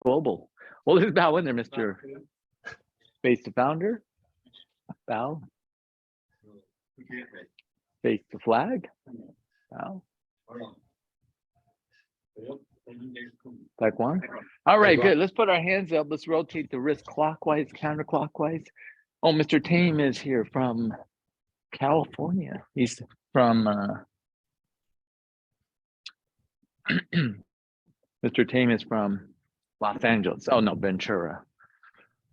Global. Well, this is bow in there, Mr. Face the founder. Bow. Face the flag. Bow. Taekwon. All right, good. Let's put our hands up. Let's rotate the wrist clockwise, counterclockwise. Oh, Mr. Tame is here from California. He's from Mr. Tame is from Los Angeles. Oh no, Ventura.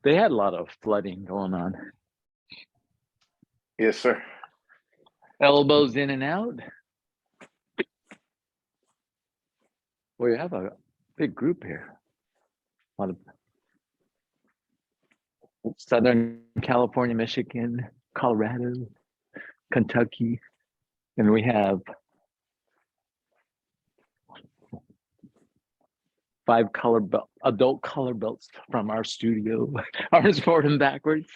They had a lot of flooding going on. Yes, sir. Elbows in and out. Well, you have a big group here. A lot of Southern California, Michigan, Colorado, Kentucky, and we have 5 adult color belts from our studio. Arms forward and backwards.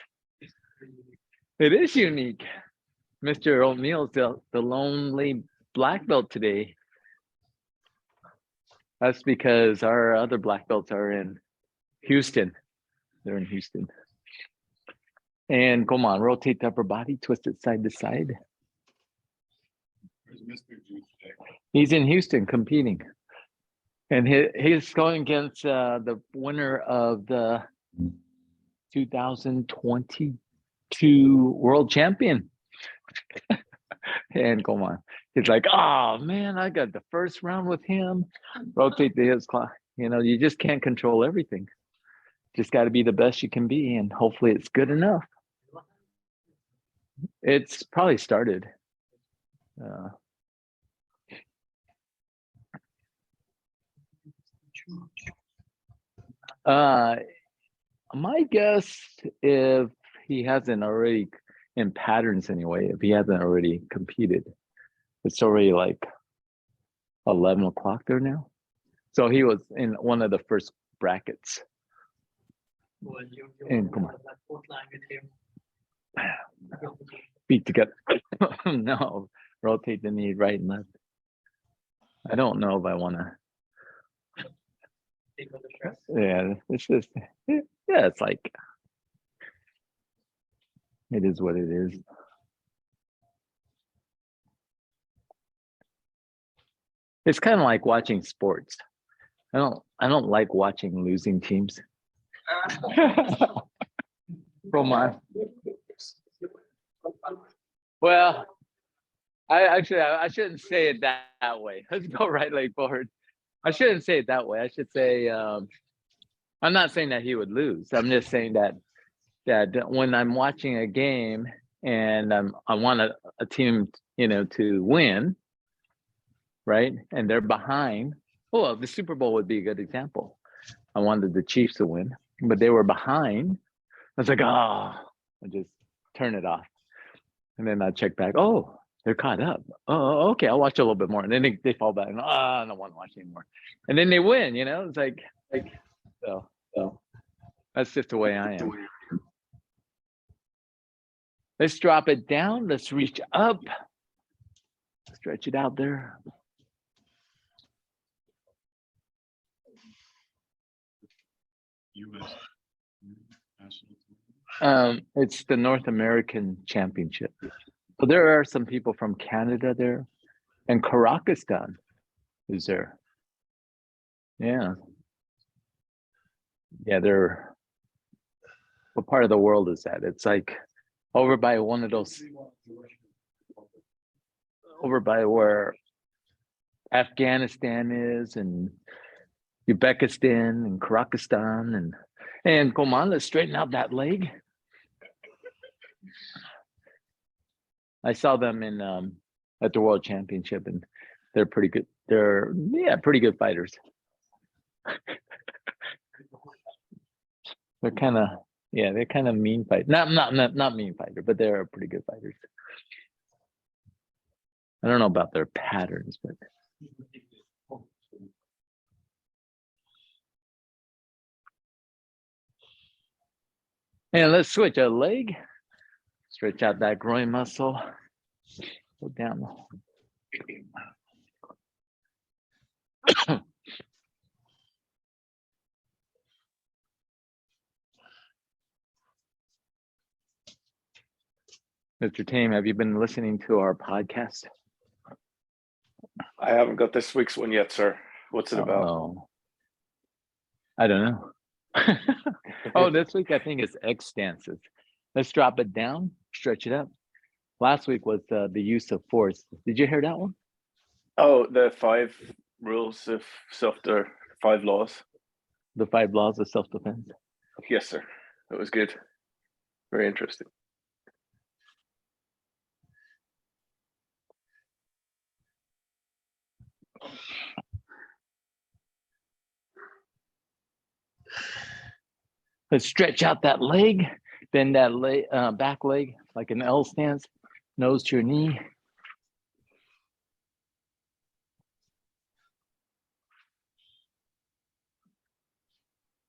It is unique. Mr. O'Neill's the lonely black belt today. That's because our other black belts are in Houston. They're in Houston. And come on, rotate the upper body, twist it side to side. Where's Mr. Juice today? He's in Houston competing. And he's going against the winner of the 2022 world champion. And come on. He's like, oh man, I got the first round with him. Rotate the his clock. You know, you just can't control everything. Just got to be the best you can be, and hopefully it's good enough. It's probably started. My guess, if he hasn't already in patterns anyway, if he hasn't already competed, it's already like 11 o'clock there now. So he was in one of the first brackets. Well, And come on. that fourth line with him. Feet together. No, rotate the knee right and left. I don't know if I want to. Take on the stress. Yeah, it's just, yeah, it's like, it is what it is. It's kind of like watching sports. I don't like watching losing teams. From my, well, I shouldn't say it that way. Let's go right leg forward. I shouldn't say it that way. I should say, I'm not saying that he would lose. I'm just saying that when I'm watching a game and I want a team, you know, to win, right? And they're behind. Well, the Super Bowl would be a good example. I wanted the Chiefs to win, but they were behind. I was like, oh, I just turn it off. And then I check back. Oh, they're caught up. Oh, okay, I'll watch a little bit more. And then they fall back. And, I don't want to watch anymore. And then they win, you know? It's like so that's just the way I am. Let's drop it down. Let's reach up. Stretch it out there. U.S. national. It's the North American Championship. So there are some people from Canada there, and Kazakhstan is there. Yeah. Yeah, they're, what part of the world is that? It's like over by one of those, over by where Afghanistan is, and Uzbekistan and Kazakhstan, and come on, let's straighten out that leg. I saw them in at the World Championship, and they're pretty good. They're pretty good fighters. They're kind of mean fight. Not mean fighter, but they're pretty good fighters. I don't know about their patterns, but and let's switch a leg. Stretch out that groin muscle. Go down. Mr. Tame, have you been listening to our podcast? I haven't got this week's one yet, sir. What's it about? Oh, I don't know. Oh, this week I think it's X stances. Let's drop it down, stretch it up. Last week was the use of force. Did you hear that one? Oh, the 5 rules of or 5 laws. The 5 laws of self-defense. Yes, sir. That was good. Very interesting. Let's stretch out that leg, bend that leg, back leg like an L stance, nose to your knee.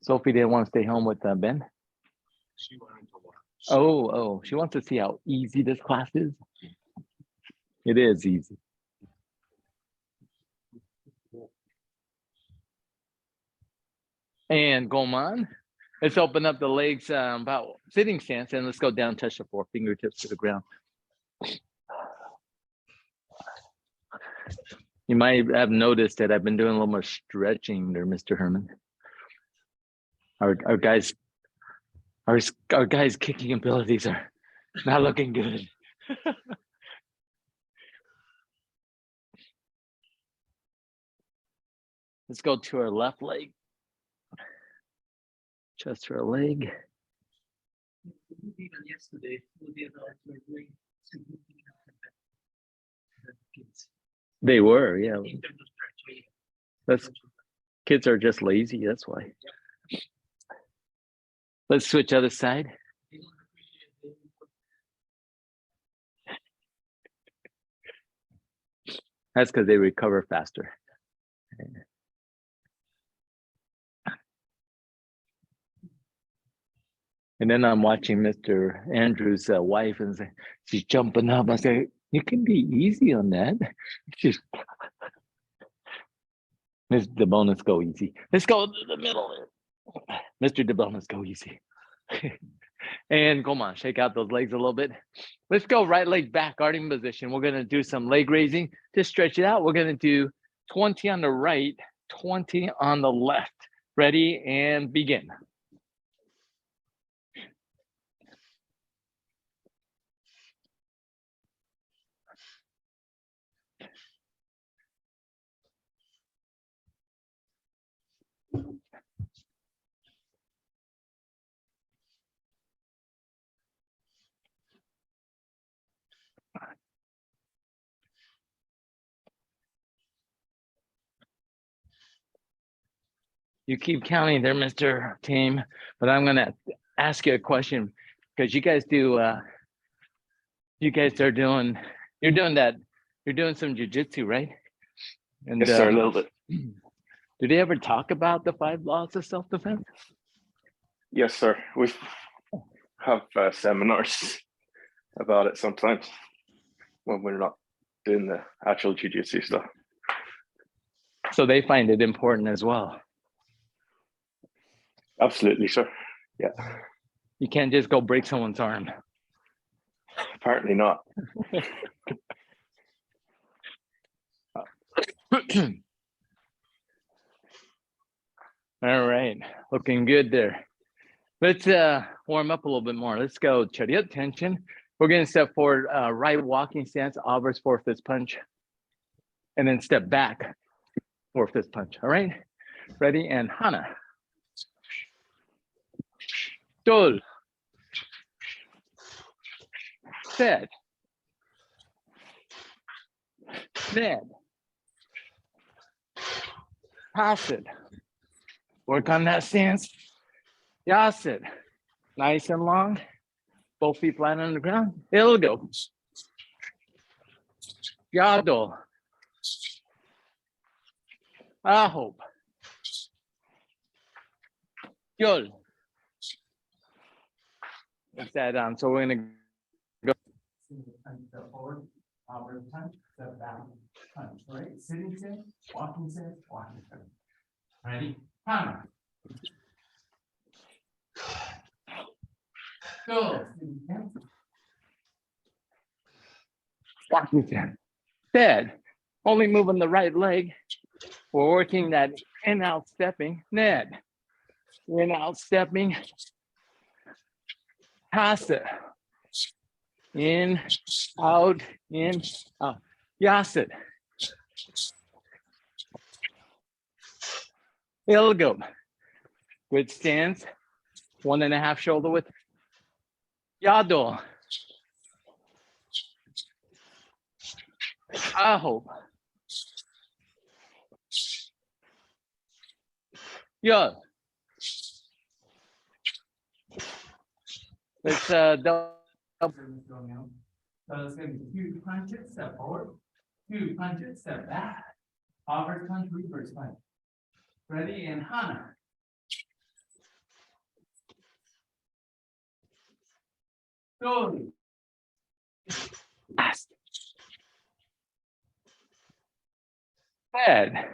Sophie didn't want to stay home with Ben. She wanted to watch. Oh, she wants to see how easy this class is. It is easy. And Goman, let's open up the legs about sitting stance and let's go down, touch the 4 fingertips to the ground. You might have noticed that I've been doing a little more stretching there, Mr. Herman. Our guys' kicking abilities are not looking good. Let's go to our left leg. Just her leg. Even yesterday, we did our doing significant kids. They were, yeah. In terms of stretching. That's kids are just lazy. That's why. Let's switch other side. They don't appreciate it. That's because they recover faster. And then I'm watching Mr. Andrews' wife and she's jumping up. I say, you can be easy on that. She's Mr. DeBonis, go easy. Let's go to the middle. Mr. DeBonis, go easy. And come on, shake out those legs a little bit. Let's go right leg back, guarding position. We're gonna do some leg raising to stretch it out. We're gonna do 20 on the right, 20 on the left. Ready and begin. You keep counting there, Mr. Team, but I'm gonna ask you a question because you guys are doing, you're doing some jujitsu, right? And Yes, sir, a little bit. do they ever talk about the 5 laws of self-defense? Yes, sir. We have seminars about it sometimes when we're not doing the actual jiu-jitsu stuff. So they find it important as well. Absolutely, sir. Yeah. You can't just go break someone's arm. Apparently not. All right, looking good there. Let's warm up a little bit more. Let's go chariot tension. We're going to step forward, right walking stance, Alvarez 4 fist punch, and then step back, 4 fist punch. All right, ready and Hana. Dol. Sed. Ned. Pass it. Work on that stance. Yasid. Nice and long. Both feet flat on the ground. It'll go. Yado. I hope. Yol. That's that down. So we're gonna go. Step forward, Alvarez punch, step back, punch, right? Sitting stance, walking stance, walking stance. Ready? Hammer. Go. Sitting stance. walking stance. Dead. Only moving the right leg. We're working that in out stepping. Ned. In out stepping. Pass it. In, out, in, out. Yasit. Ilgo. Good stance. 1.5 shoulder width. Yado. Aho. Yo. Let's double. So it's gonna be 2 punches, step forward, 2 punches, step back. Forward punch, reverse punch. Ready and Hana. Slowly. Fast. Head.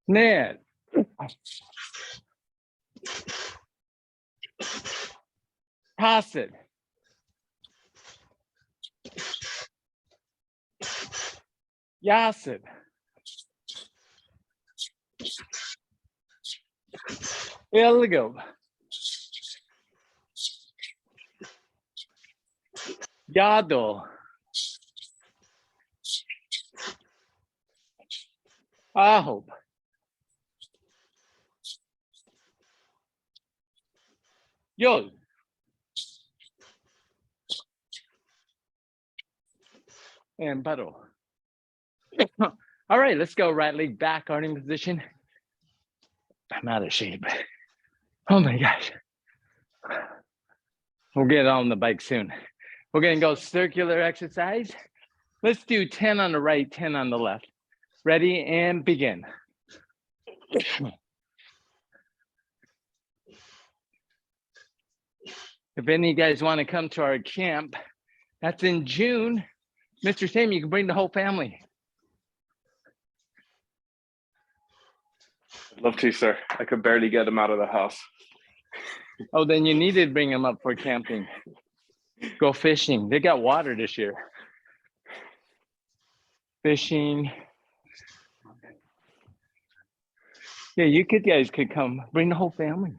Ned. Pass it. Yasid. Ilgo. Yado. Aho. Yo. And Baro. All right, let's go right leg back, arming position. I'm out of shape. Oh my gosh. We'll get on the bike soon. We're gonna go circular exercise. Let's do 10 on the right, 10 on the left. Ready and begin. If any of you guys want to come to our camp, that's in June. Mr. Sam, you can bring the whole family. I'd love to, sir. I could barely get them out of the house. Oh, then you need to bring them up for camping. Go fishing. They got water this year. Fishing. Yeah, you guys could come. Bring the whole family.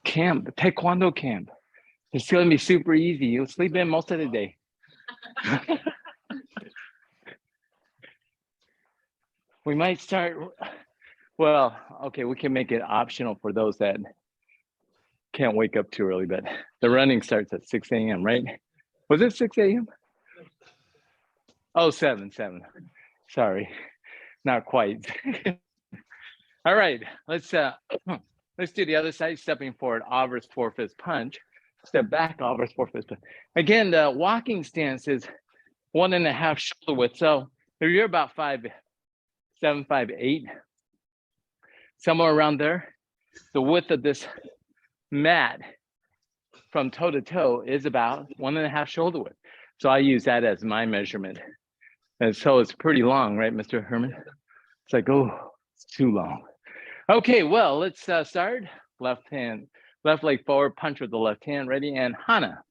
Camp, the Taekwondo camp. It's going to be super easy. You'll sleep in most of the day. We might start. Well, okay, we can make it optional for those that can't wake up too early, but the running starts at 6 a.m., right? Was it 6 a.m.? Oh, 7. Sorry, not quite. All right, let's do the other side, stepping forward, obverse 4-fist punch. Step back, obverse 4-fist punch. Again, the walking stance is 1.5 shoulder width. So if you're about 5'7", 5'8", somewhere around there, the width of this mat from toe to toe is about 1.5 shoulder width. So I use that as my measurement. And so it's pretty long, right, Mr. Herman? It's like, oh, it's too long. Okay, well, let's start. Left hand, left leg forward, punch with the left hand. Ready, and Hana.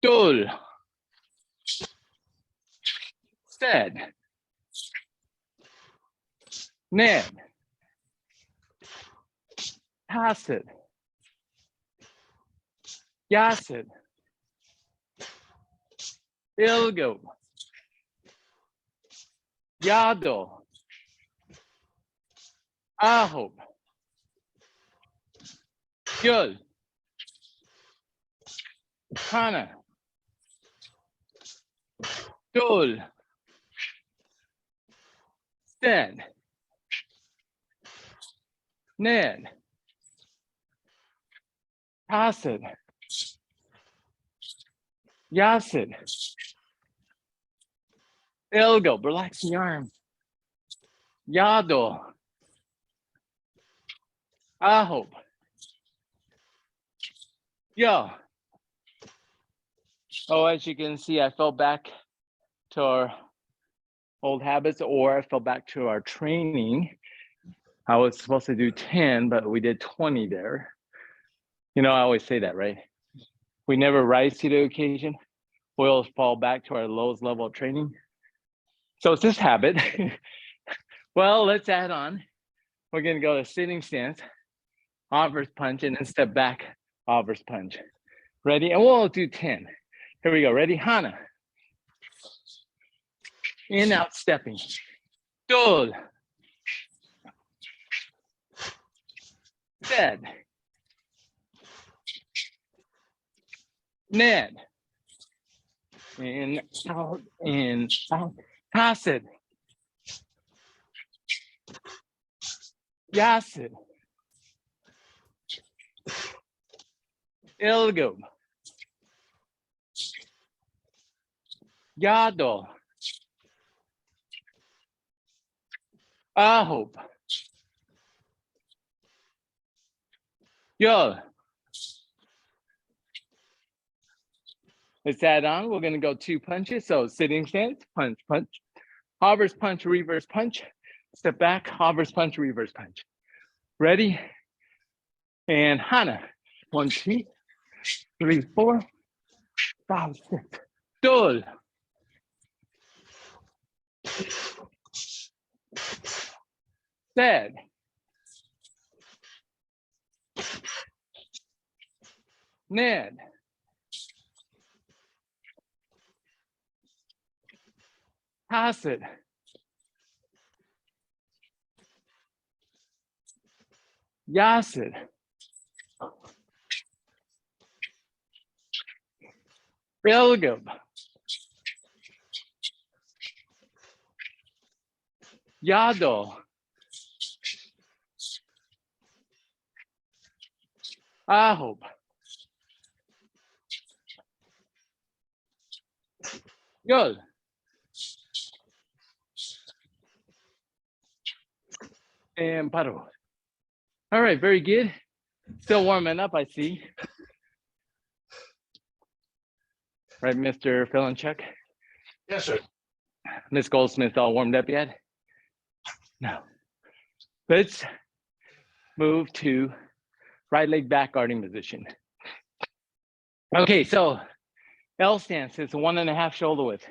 Dol. Stead. Ned. Pass it. Yasid. Ilgo. Yado. Aho. Good. Hana. Dol. Stead. Ned. Pass it. Yasid. Ilgo. Relax the arm. Yado. Aho. Yo. Oh, as you can see, I fell back to our old habits, or I fell back to our training. I was supposed to do 10, but we did 20 there. You know, I always say that, right? We never rise to the occasion. We always fall back to our lowest level of training. So it's this habit. Well, let's add on. We're gonna go to sitting stance, obverse punch, and then step back, obverse punch. Ready? And we'll do 10. Here we go. Ready? Hana. In, out, stepping. Dol. Dead. Ned. In, out, Hasid. Yasid. Ilgo. Yado. Ahob. Yol. Let's add on. We're going to go 2 punches. So sitting stance, punch, punch. Obverse punch, reverse punch. Step back, obverse punch, reverse punch. Ready? And Hana. 1, 2, 3, 4, 5, 6. Dol. Sad. Ned. Hasid. Yasid. Ilgub. Yado. Ahob. Yol. And paro. All right, very good. Still warming up, I see. Right, Mr. Filanchuk? Yes, sir. Miss Goldsmith all warmed up yet? No. Let's move to right leg back guarding position. Okay, so L stance is 1.5 shoulder width.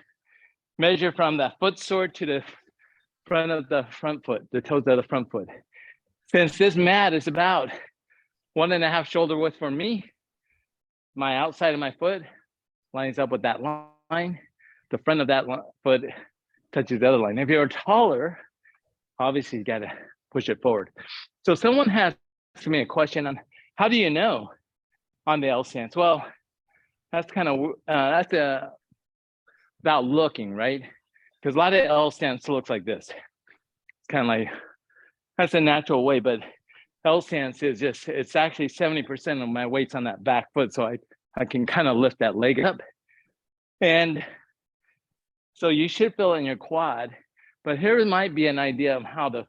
Measure from the foot sword to the front of the front foot, the toes of the front foot. Since this mat is about 1.5 shoulder width for me, my outside of my foot lines up with that line. The front of that foot touches the other line. If you're taller, obviously you gotta push it forward. So someone has asked me a question on how do you know on the L stance? Well, that's kind of about looking, right? Because a lot of L stance looks like this. It's kind of like, that's a natural way, but L stance is just, it's actually 70% of my weight's on that back foot. So I can kind of lift that leg up. And so you should feel it in your quad, but here might be an idea of how to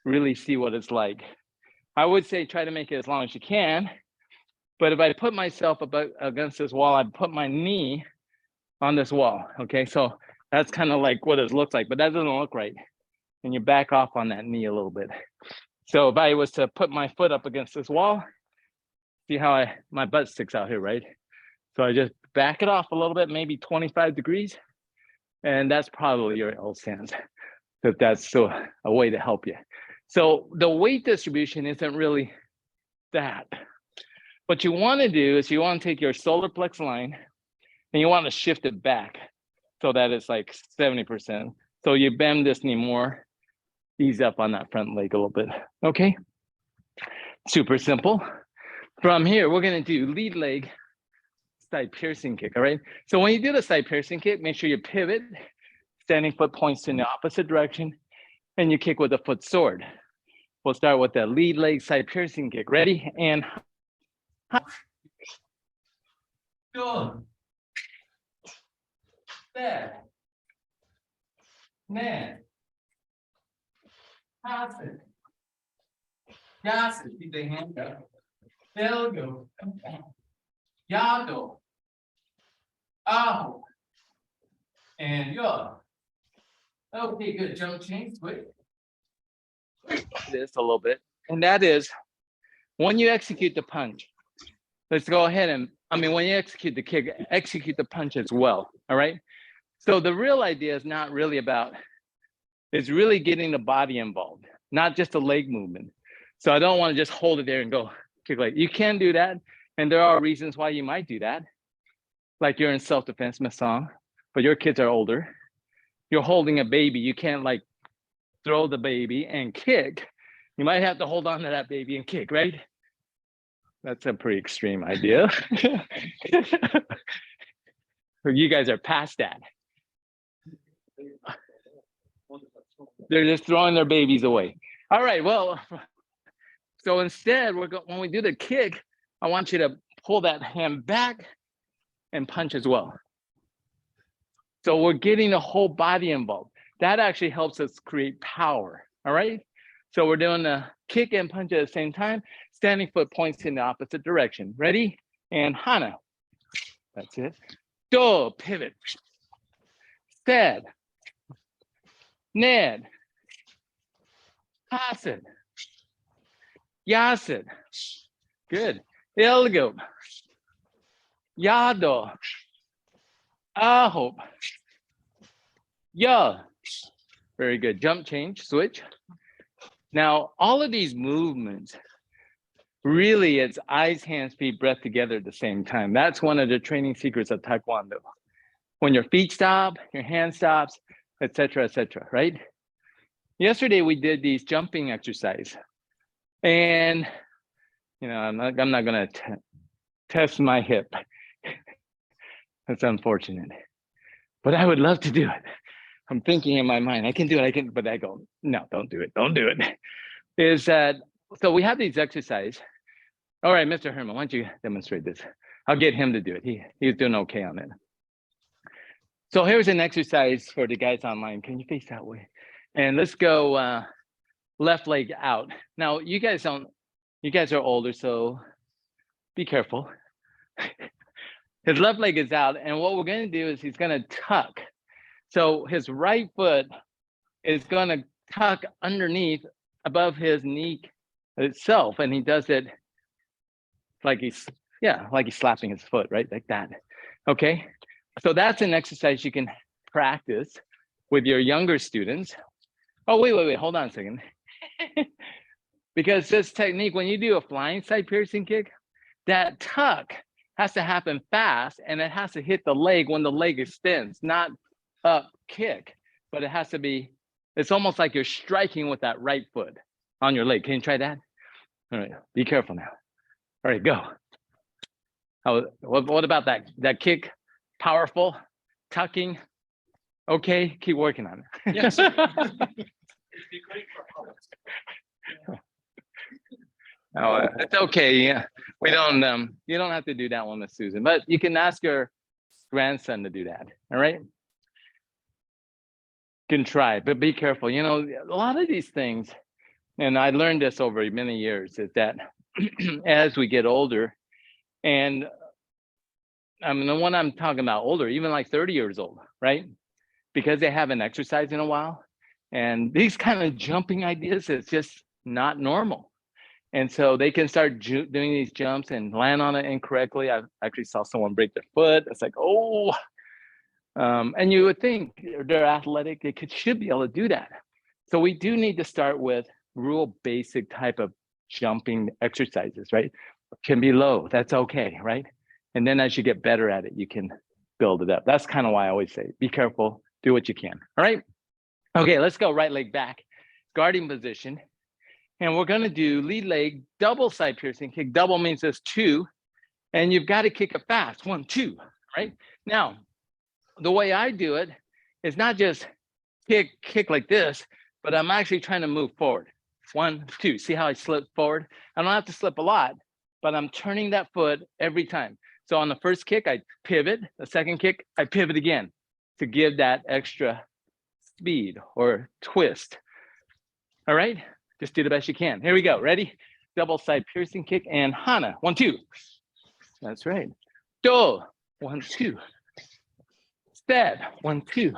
really see what it's like. I would say try to make it as long as you can, but if I put myself against this wall, I'd put my knee on this wall, okay? So that's kind of like what it looks like, but that doesn't look right. And you back off on that knee a little bit. So if I was to put my foot up against this wall, see how my butt sticks out here, right? So I just back it off a little bit, maybe 25 degrees. And that's probably your L stance, if that's still a way to help you. So the weight distribution isn't really that. What you want to do is you want to take your solar plex line and you want to shift it back so that it's like 70%. So you bend this knee more, ease up on that front leg a little bit. Okay, super simple. From here, we're going to do lead leg side piercing kick. All right. So when you do the side piercing kick, make sure you pivot, standing foot points in the opposite direction, and you kick with a foot sword. We'll start with the lead leg side piercing kick. Ready? And Good. There. Man. Pass it. Yes, keep the hand up. There we go. Yado. Aho. And yo. Okay, good. Jump change, quick. this a little bit, and that is when you execute the punch, let's go ahead and, I mean, when you execute the kick, execute the punch as well, all right? So the real idea is not really about, it's really getting the body involved, not just the leg movement. So I don't want to just hold it there and go kick leg. You can do that, and there are reasons why you might do that. Like you're in self-defense, Miss Song, but your kids are older. You're holding a baby, you can't like throw the baby and kick. You might have to hold on to that baby and kick, right? That's a pretty extreme idea. You guys are past that. They're just throwing their babies away. All right, well, so instead, when we do the kick, I want you to pull that hand back and punch as well. So we're getting the whole body involved. That actually helps us create power, all right? So we're doing the kick and punch at the same time. Standing foot points in the opposite direction. Ready? And Hana. That's it. Do, pivot. Stead. Ned. Hasid. Yasid. Good. Ilgo. Yado. Ahop. Ya. Very good. Jump, change, switch. Now, all of these movements, really it's eyes, hands, feet, breath together at the same time. That's one of the training secrets of Taekwondo. When your feet stop, your hand stops, et cetera, right? Yesterday, we did these jumping exercise. And, you know, I'm not gonna test my hip. That's unfortunate. But I would love to do it. I'm thinking in my mind, I can do it, but I go, no, don't do it. Is that, so we have these exercises. All right, Mr. Herman, why don't you demonstrate this? I'll get him to do it. He's doing okay on it. So here's an exercise for the guys online. Can you face that way? And let's go left leg out. Now, you guys are older, so be careful. His left leg is out, and what we're gonna do is he's gonna tuck. So his right foot is gonna tuck underneath above his knee itself, and he does it like he's slapping his foot, right? Like that, okay? So that's an exercise you can practice with your younger students. Oh, wait, hold on a second. Because this technique, when you do a flying side piercing kick, that tuck has to happen fast, and it has to hit the leg when the leg extends, not up kick, but it has to be, it's almost like you're striking with that right foot on your leg. Can you try that? All right, be careful now. All right, go. What about that kick? Powerful, tucking. Okay, keep working on it. Yes. Oh, it's okay. Yeah, we don't. You don't have to do that one with Susan, but you can ask your grandson to do that. All right. Can try, but be careful. You know, a lot of these things, and I learned this over many years, is that as we get older, and I mean, the one I'm talking about older, even like 30 years old, right? Because they haven't exercised in a while, and these kind of jumping ideas, it's just not normal. And so they can start doing these jumps and land on it incorrectly. I actually saw someone break their foot. It's like, oh. And you would think they're athletic, they should be able to do that. So we do need to start with real basic type of jumping exercises, right? Can be low, that's okay, right? And then as you get better at it, you can build it up. That's kind of why I always say, be careful, do what you can, all right? Okay, let's go right leg back, guarding position. And we're gonna do lead leg, double side piercing kick. Double means there's two, and you've got to kick it fast, 1, 2, right? Now, the way I do it is not just kick like this, but I'm actually trying to move forward. 1, 2, see how I slip forward? I don't have to slip a lot, but I'm turning that foot every time. So on the first kick, I pivot. The second kick, I pivot again to give that extra speed or twist. All right, just do the best you can. Here we go, ready? Double side piercing kick and Hana, 1, 2. That's right. Do, 1, 2. Stead, 1, 2.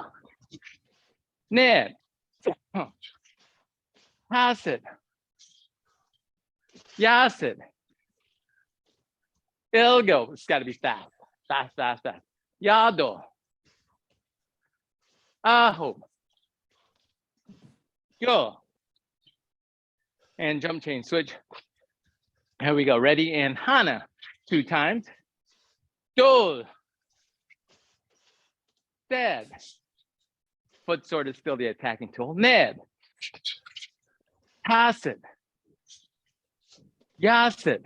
Ned, pass it. Yasid. Ilgo. It's got to be fast. Fast, fast, fast. Yado. Aho. Yo. And jump change switch. Here we go. Ready? And Hana. 2 times. Do. Dead. Foot sword is still the attacking tool. Ned. Pass it. Yasit.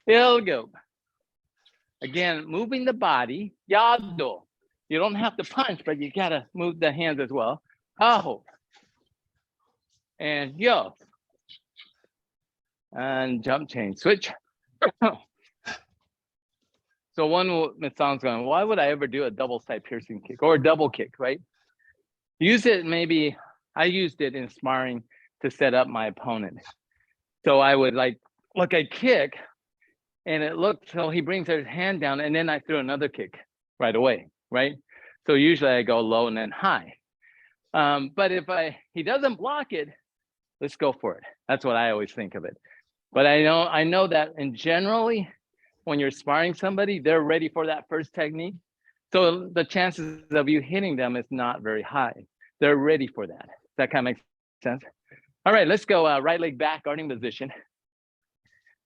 Ilgo. Again, moving the body. Yado. You don't have to punch, but you gotta move the hands as well. Aho. And yo. And jump change switch. So it sounds going, why would I ever do a double side piercing kick or a double kick, right? Use it, maybe I used it in sparring to set up my opponent. So I would like, look, I kick and it looked, so he brings his hand down and then I threw another kick right away, right? So usually I go low and then high. But if he doesn't block it, let's go for it. That's what I always think of it. But I know that in generally, when you're sparring somebody, they're ready for that first technique. So the chances of you hitting them is not very high. They're ready for that. Does that kind of make sense? All right, let's go right leg back, guarding position.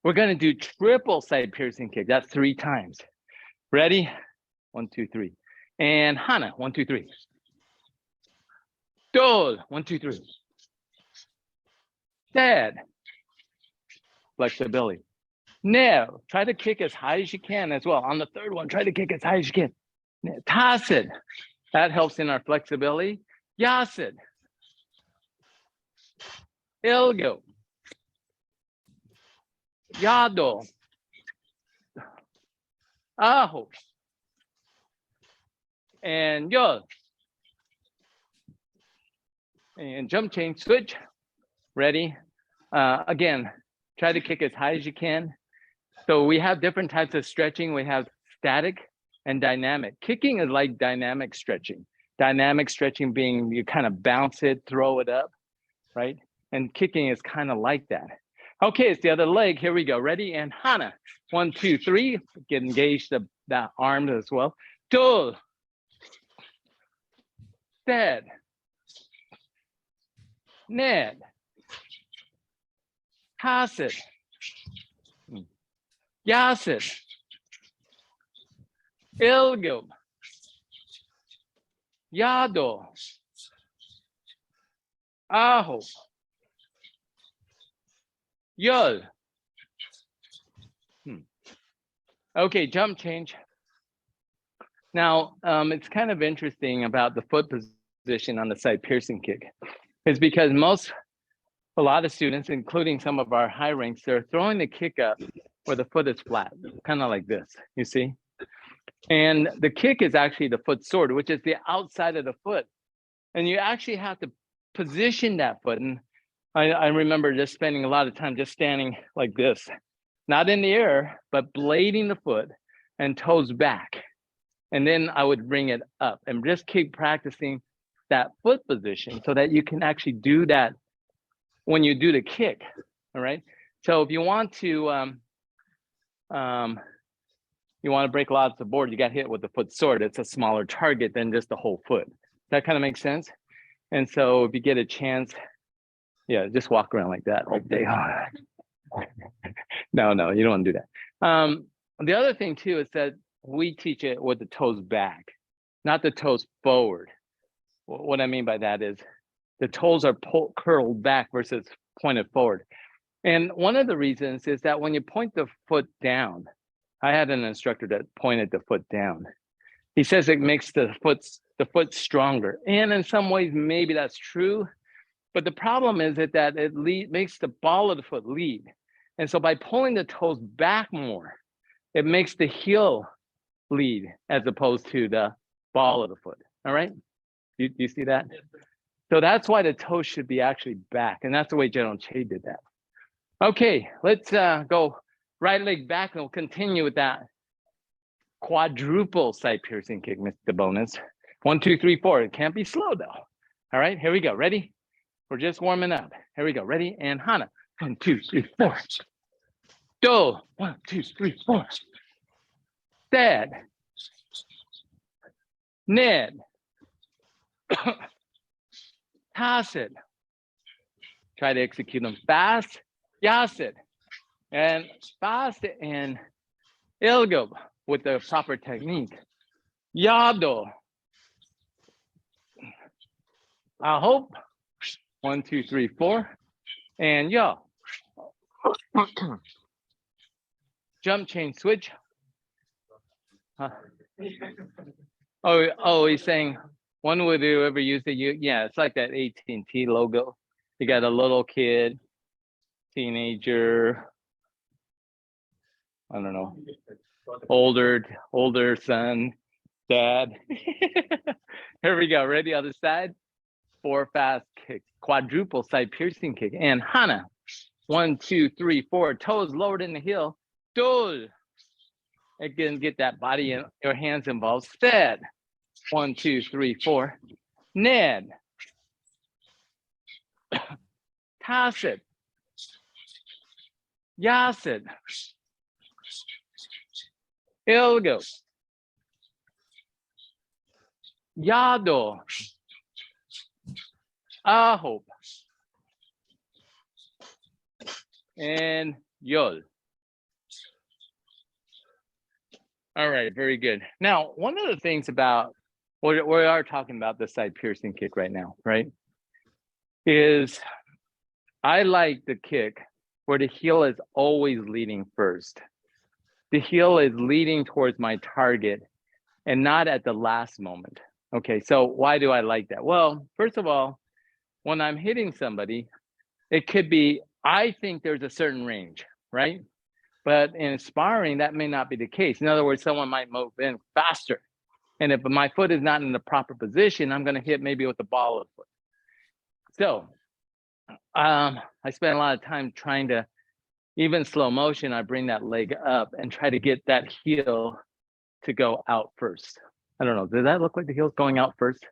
We're gonna do triple side piercing kick. That's 3 times. Ready? 1, 2, 3. And Hana, 1, 2, 3. Dol, 1, 2, 3. Dead. Flexibility. No, try to kick as high as you can as well. On the third one, try to kick as high as you can. Toss it. That helps in our flexibility. Yasid. Ilgo. Yado. Aho. And yo. And jump change switch. Ready? Again, try to kick as high as you can. So we have different types of stretching. We have static and dynamic. Kicking is like dynamic stretching. Dynamic stretching being you kind of bounce it, throw it up, right? And kicking is kind of like that. Okay, it's the other leg. Here we go. Ready? And Hana. 1, 2, 3. Get engaged the arms as well. Dol. Dead. Ned. Pass it. Yasit. Ilgo. Yado. Aho. Yul. Okay, jump change. Now, it's kind of interesting about the foot position on the side piercing kick. It's because a lot of students, including some of our high ranks, they're throwing the kick up where the foot is flat, kind of like this, you see? And the kick is actually the foot sword, which is the outside of the foot. And you actually have to position that foot. And I remember just spending a lot of time just standing like this, not in the air, but blading the foot and toes back. And then I would bring it up and just keep practicing that foot position so that you can actually do that when you do the kick, all right? So if you want to break lots of board, you got hit with the foot sword. It's a smaller target than just the whole foot. That kind of makes sense. And so if you get a chance, yeah, just walk around like that all day. No, you don't want to do that. The other thing too is that we teach it with the toes back, not the toes forward. What I mean by that is the toes are curled back versus pointed forward. And one of the reasons is that when you point the foot down, I had an instructor that pointed the foot down. He says it makes the foot stronger. And in some ways, maybe that's true. But the problem is that it makes the ball of the foot lead. And so by pulling the toes back more, it makes the heel lead as opposed to the ball of the foot. All right? Do you see that? So that's why the toes should be actually back. And that's the way General Che did that. Okay, let's go right leg back and we'll continue with that quadruple side piercing kick, Mr. Bonus. 1, 2, 3, 4. It can't be slow though. All right, here we go. Ready? We're just warming up. Here we go. Ready? And Hana. 1, 2, 3, 4. Do. 1, 2, 3, 4. Dad. Ned. Toss it. Try to execute them fast. Yasit. And fast and ilgo with the proper technique. Yado. I hope. 1, 2, 3, 4. And yo. Jump, change, switch. Huh? Oh, he's saying, when would you ever use it? Yeah, it's like that AT&T logo. You got a little kid, teenager, I don't know, older son, dad. Here we go. Ready? Other side. 4 fast kicks, quadruple side piercing kick, and Hana. 1, 2, 3, 4. Toes lowered in the heel. Dol. Again, get that body and your hands involved. Stead. 1, 2, 3, 4. Ned. Tasset. Yasit. Ilgo. Yado. Ahop. And Yol. All right, very good. Now, one of the things about what we are talking about the side piercing kick right now, right? Is I like the kick where the heel is always leading first. The heel is leading towards my target and not at the last moment. Okay, so why do I like that? Well, first of all, when I'm hitting somebody, it could be, I think there's a certain range, right? But in sparring, that may not be the case. In other words, someone might move in faster. And if my foot is not in the proper position, I'm going to hit maybe with the ball of the foot. So I spend a lot of time trying to, even slow motion, I bring that leg up and try to get that heel to go out first. I don't know, does that look like the heel's going out first?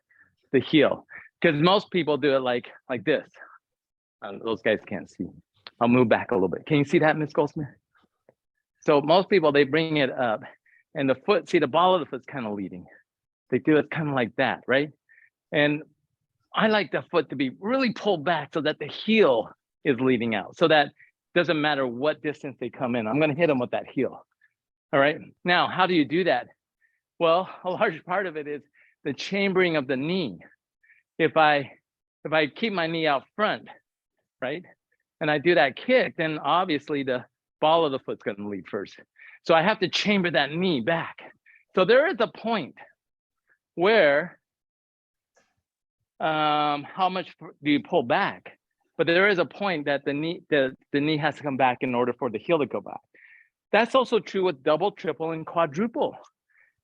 The heel, because most people do it like this. Those guys can't see. I'll move back a little bit. Can you see that, Miss Goldsmith? So most people, they bring it up and the foot, see the ball of the foot's kind of leading. They do it kind of like that, right? And I like the foot to be really pulled back so that the heel is leading out. So that doesn't matter what distance they come in, I'm going to hit them with that heel. All right. Now, how do you do that? Well, a large part of it is the chambering of the knee. If I keep my knee out front, right, and I do that kick, then obviously the ball of the foot's going to lead first. So I have to chamber that knee back. So there is a point where how much do you pull back? But there is a point that the knee has to come back in order for the heel to go back. That's also true with double, triple, and quadruple.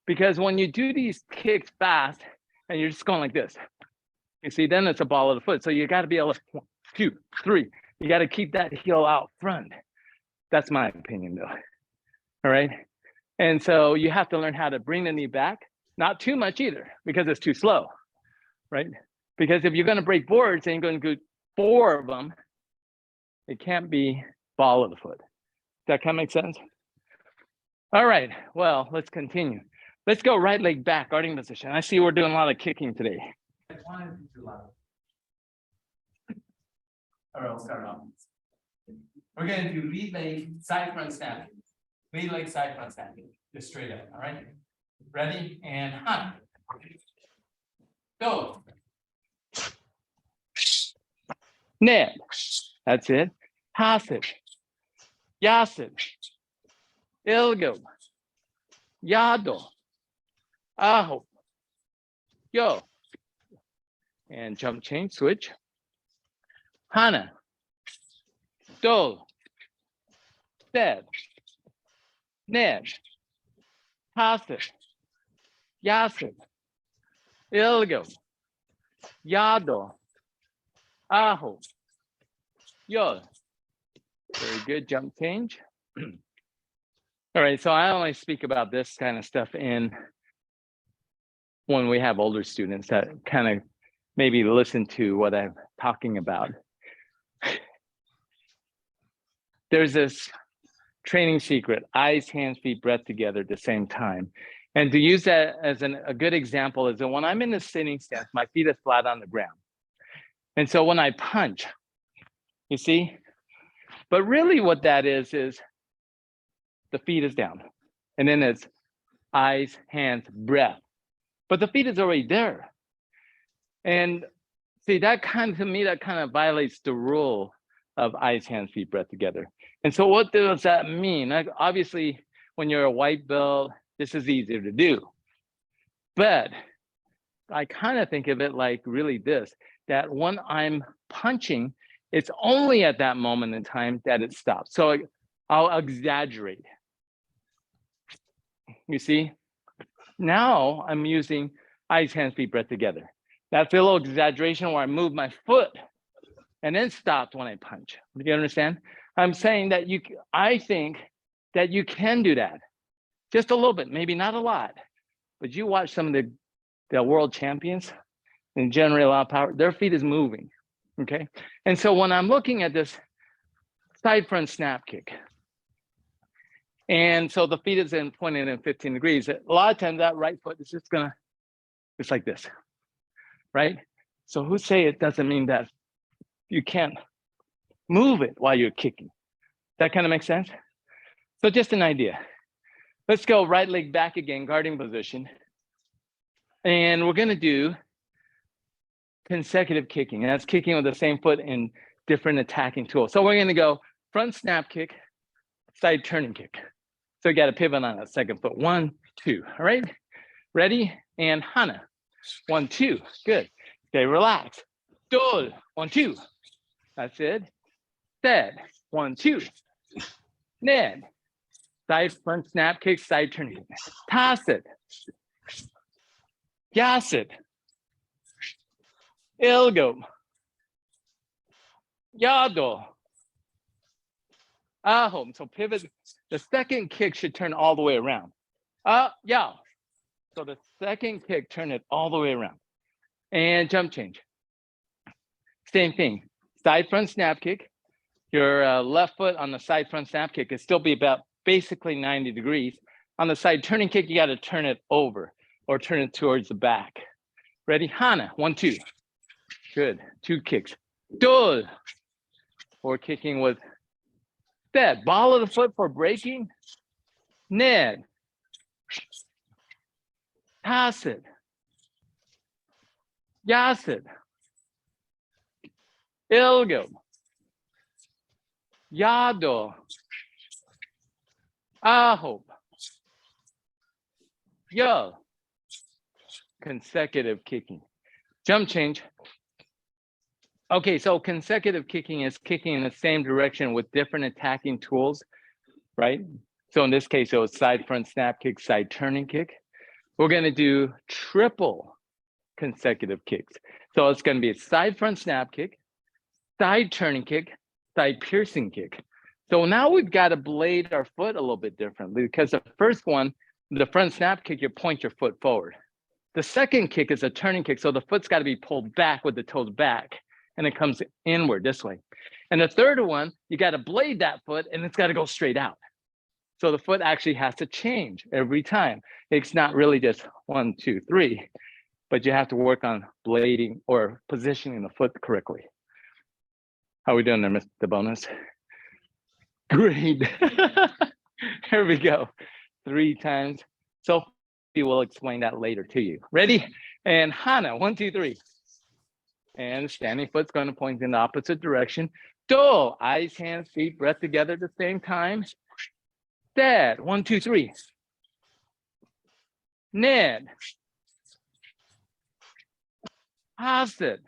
Because when you do these kicks fast and you're just going like this, you see, then it's a ball of the foot. So you got to be able to 1, 2, 3. You got to keep that heel out front. That's my opinion, though. All right. And so you have to learn how to bring the knee back, not too much either, because it's too slow, right? Because if you're going to break boards and you're going to do 4 of them, it can't be ball of the foot. Does that kind of make sense? All right. Well, let's continue. Let's go right leg back, guarding position. I see we're doing a lot of kicking today. All right, I'll start off. We're going to do lead leg, side front standing. Lead leg, side front standing. Just straight up, all right? Ready? And hunt. Go. Ned. That's it. Pass it. Yasit. Ilgo. Yado. Aho. Yo. And jump change, switch. Hana. Dol. Dead. Ned. Pass it. Yasit. Ilgo. Yado. Aho. Yo. Very good. Jump change. All right. So I only speak about this kind of stuff when we have older students that kind of maybe listen to what I'm talking about. There's this training secret, eyes, hands, feet, breath together at the same time. And to use that as a good example is that when I'm in the sitting stance, my feet are flat on the ground. And so when I punch, you see, but really what that is the feet is down. And then it's eyes, hands, breath. But the feet is already there. And see, that kind of, to me, that kind of violates the rule of eyes, hands, feet, breath together. And so what does that mean? Like, obviously, when you're a white belt, this is easier to do. But I kind of think of it like really this, that when I'm punching, it's only at that moment in time that it stops. So I'll exaggerate. You see? Now I'm using eyes, hands, feet, breath together. That's a little exaggeration where I move my foot and then stop when I punch. Do you understand? I'm saying that I think that you can do that. Just a little bit, maybe not a lot, but you watch some of the world champions and generate a lot of power, their feet is moving, okay? And so when I'm looking at this side front snap kick, and so the feet is in pointed in 15 degrees, a lot of times that right foot is just gonna, it's like this, right? So who say it doesn't mean that you can't move it while you're kicking? That kind of makes sense? So just an idea. Let's go right leg back again, guarding position. And we're gonna do consecutive kicking. And that's kicking with the same foot in different attacking tools. So we're gonna go front snap kick, side turning kick. So you got to pivot on that second foot. 1, 2, all right? Ready? And Hana. 1, 2, good. Okay, relax. Dol, 1, 2. That's it. Dead, 1, 2. Ned. Side front snap kick, side turning kick. Pass it. Gas it. Ilgo. Yado. Ahom. So pivot. The second kick should turn all the way around. Yeah. So the second kick, turn it all the way around. And jump change. Same thing. Side front snap kick. Your left foot on the side front snap kick can still be about basically 90 degrees. On the side turning kick, you got to turn it over or turn it towards the back. Ready? Hana. 1, 2. Good. 2 kicks. Dol. Or kicking with that. Ball of the foot for breaking. Ned. Pass it. Yas it. Ilgo. Yado. Aho. Yo. Consecutive kicking. Jump change. Okay, so consecutive kicking is kicking in the same direction with different attacking tools, right? So in this case, it was side front snap kick, side turning kick. We're gonna do triple consecutive kicks. So it's gonna be a side front snap kick, side turning kick, side piercing kick. So now we've got to blade our foot a little bit differently because the first one, the front snap kick, you point your foot forward. The second kick is a turning kick. So the foot's got to be pulled back with the toes back and it comes inward this way. And the third one, you got to blade that foot and it's got to go straight out. So the foot actually has to change every time. It's not really just 1, 2, 3, but you have to work on blading or positioning the foot correctly. How are we doing there, Mr. Bonus? Great. Here we go. 3 times. So we will explain that later to you. Ready? And Hana, 1, 2, 3. And standing foot's going to point in the opposite direction. Do, eyes, hands, feet, breath together at the same time. Dad, 1, 2, 3. Ned. Hasid.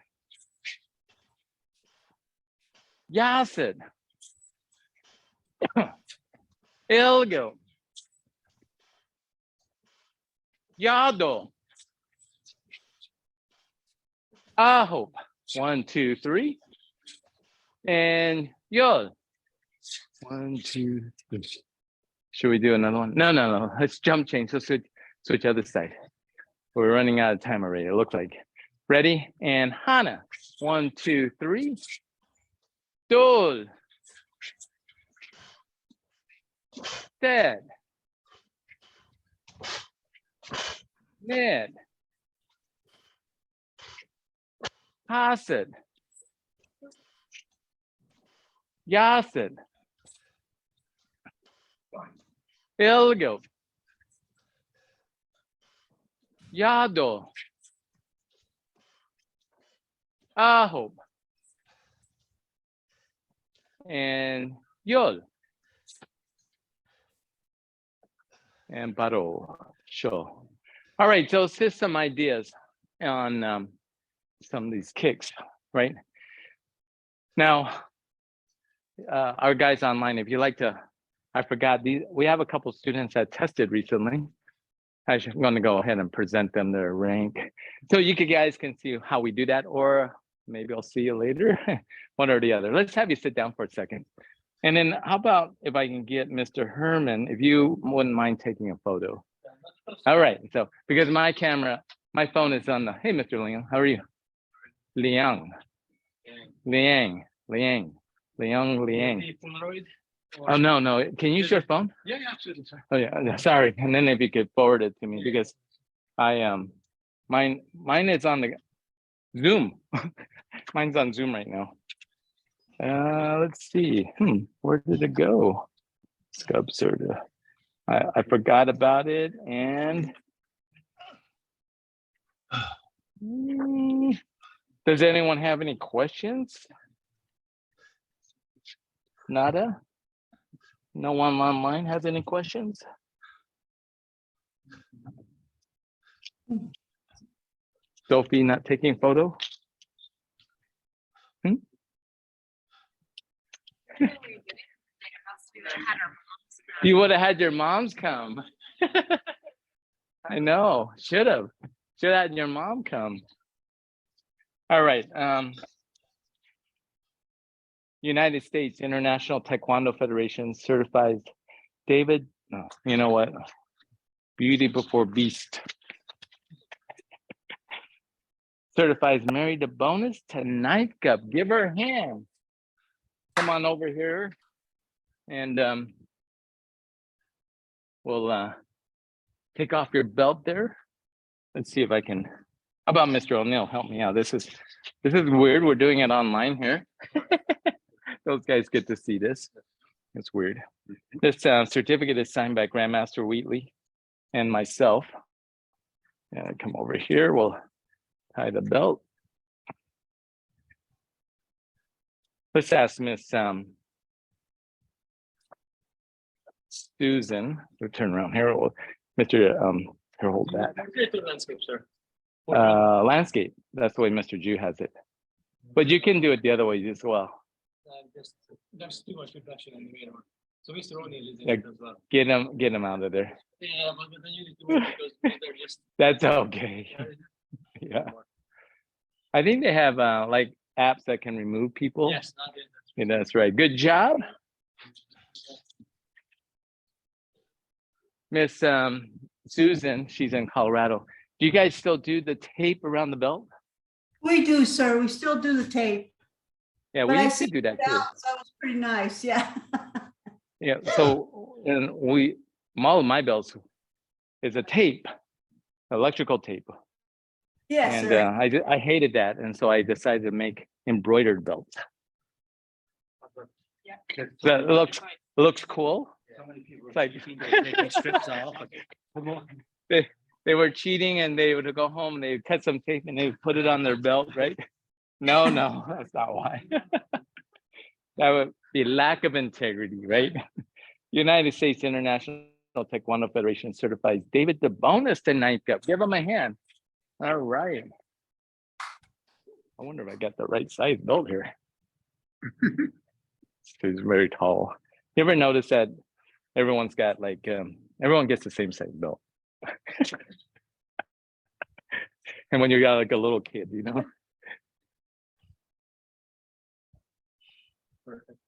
Yasid. Ilgo. Yado. Aho. 1, 2, 3. And Yod. 1, 2, 3. Should we do another one? No. Let's jump change. Let's switch other side. We're running out of time already, it looks like. Ready? And Hana. 1, 2, 3. Dol. Dead. Mid. Hasid. Yasid. Ilgo. Yado. Ahob. And Yol. And Baro. Sure. All right, so let's just some ideas on some of these kicks, right? Now, our guys online, if you like to, I forgot, we have a couple students that tested recently. I'm going to go ahead and present them their rank. So you guys can see how we do that, or maybe I'll see you later, one or the other. Let's have you sit down for a second. And then how about if I can get Mr. Herman, if you wouldn't mind taking a photo. All right, so because my phone is on the, hey, Mr. Liang, how are you? Liang. Liang. Oh, no. Can you use your phone? Yeah, absolutely, sir. Oh, yeah, sorry. And then if you could forward it to me, because mine is on the Zoom. Mine's on Zoom right now. Let's see. Where did it go? Scubserta. I forgot about it. And does anyone have any questions? Nada? No one online has any questions? Sophie not taking photo? You would have had your moms come. I know, should have had your mom come. All right. United States International Taekwondo Federation certifies David. Oh, you know what? Beauty before beast. Certifies Mary DeBonis to ninth cup. Give her a hand. Come on over here, and we'll take off your belt there. Let's see if I can. How about Mr. O'Neill? Help me out. This is weird. We're doing it online here. Those guys get to see this. It's weird. This certificate is signed by Grandmaster Wheatley and myself. Come over here. We'll tie the belt. Let's ask Miss Susan. We'll turn around here. Mr. Here, hold that. Landscape, sir. Landscape. That's the way Mr. Ju has it. But you can do it the other way as well. There's too much reflection in the mirror. So Mr. O'Neill is in Yeah, it as well. Get him out of there. Yeah, but then you need to move because they're just. That's okay. Yeah. I think they have like apps that can remove people. Yes, not in. Yeah, that's right. Good job. Miss Susan, she's in Colorado. Do you guys still do the tape around the belt? We do, sir. We still do the tape. Yeah, But we I used to see do that too. That was pretty nice, yeah. Yeah, so and all of my belts is a tape, electrical tape. Yes, And sir. I hated that, and so I decided to make embroidered belts. Yeah. That looks cool. So many people It's like taking strips off. they were cheating, and they would go home and they would cut some tape and they would put it on their belt, right? No, that's not why. That would be lack of integrity, right? United States International Taekwondo Federation certifies David DeBonis to ninth cup. Give him a hand. All right. I wonder if I got the right size belt here. He's very tall. You ever notice that everyone's got like everyone gets the same size belt? And when you got like a little kid, you know. Perfect.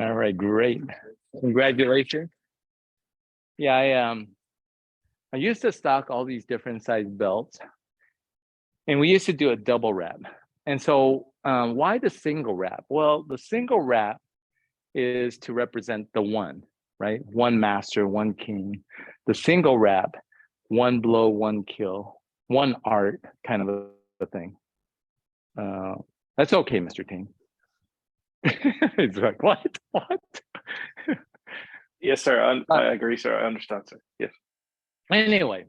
All right, great. Congratulations. Yeah, I used to stock all these different size belts, and we used to do a double wrap. And so why the single wrap? Well, the single wrap is to represent the one, right? One master, one king. The single wrap, one blow, one kill, one art kind of a thing. That's okay, Mr. Ting. He's like, what? Yes, sir. I agree, sir. I understand, sir. Yes. Anyway,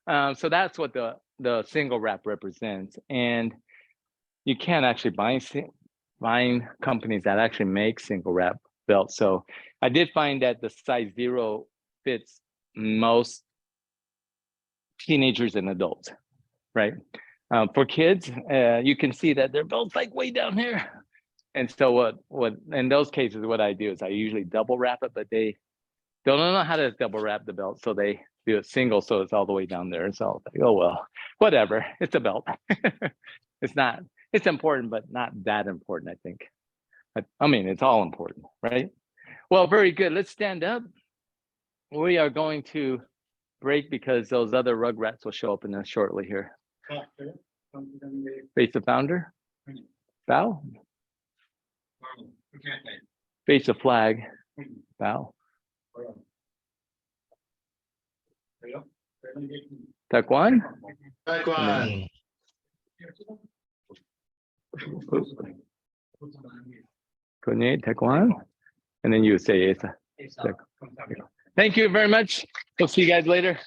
so that's what the single wrap represents. And you can't actually find companies that actually make single wrap belts. So I did find that the size 0 fits most teenagers and adults, right? For kids, you can see that their belt's like way down here. And so what in those cases, what I do is I usually double wrap it, but they don't know how to double wrap the belt. So they do it single, so it's all the way down there. So like, oh, well, whatever, it's a belt. It's important, but not that important, I think. I mean, it's all important, right? Well, very good. Let's stand up. We are going to break because those other rugrats will show up in us shortly here. Face the founder. Bow. Face the flag. Bow. Taekwon. Taekwon. Kunye, Taekwon. And then you say Asa. Thank you very much. We'll see you guys later.